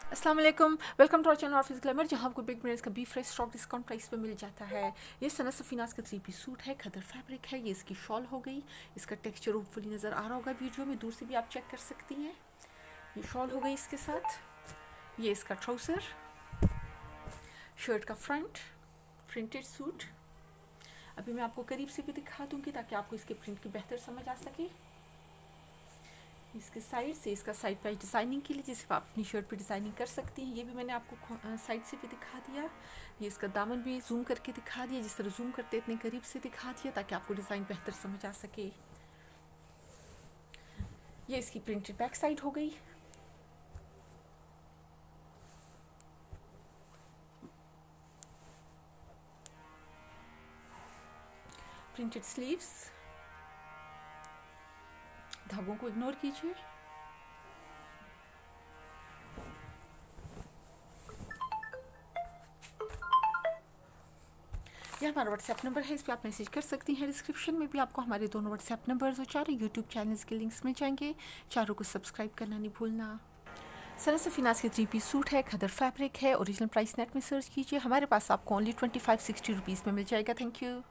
अस्सलाम वालेकुम, welcome to our channel office glamour, जहाँ आपको बिग ब्रांड्स का बी फ्रेश स्टॉक डिस्काउंट प्राइस पे मिल जाता है। ये सना सफीनास का 3 पीस सूट है, खदर फैब्रिक है। ये इसकी शॉल हो गई, इसका टेक्सचर होपफुली नज़र आ रहा होगा वीडियो में, दूर से भी आप चेक कर सकती हैं। ये शॉल हो गई इसके साथ, ये इसका ट्राउज़र, शर्ट का फ्रंट, प्रिंटेड सूट। अभी मैं आपको करीब से भी दिखा दूँगी ताकि आपको इसके प्रिंट की बेहतर समझ आ सके। इसके साइड से इसका साइड वाइज डिज़ाइनिंग के लिए जिसे आप अपनी शर्ट पे डिज़ाइनिंग कर सकती हैं, ये भी मैंने आपको साइड से भी दिखा दिया। ये इसका दामन भी जूम करके दिखा दिया, जिस तरह जूम करते इतने करीब से दिखा दिया ताकि आपको डिज़ाइन बेहतर समझ आ सके। ये इसकी प्रिंटेड बैक साइड हो गई। प्रिंटेड स्लीव्स, धागों को इग्नोर कीजिए। यह हमारा व्हाट्सएप नंबर है, इस पर आप मैसेज कर सकती हैं। डिस्क्रिप्शन में भी आपको हमारे दोनों व्हाट्सएप नंबर्स और चारों यूट्यूब चैनल्स के लिंक्स मिल जाएंगे। चारों को सब्सक्राइब करना नहीं भूलना। सना सफीनास के 3 पीस सूट है, खदर फैब्रिक है। ओरिजिनल प्राइस नेट में सर्च कीजिए, हमारे पास आपको ओनली 25-60 रुपीज़ में मिल जाएगा। Thank you.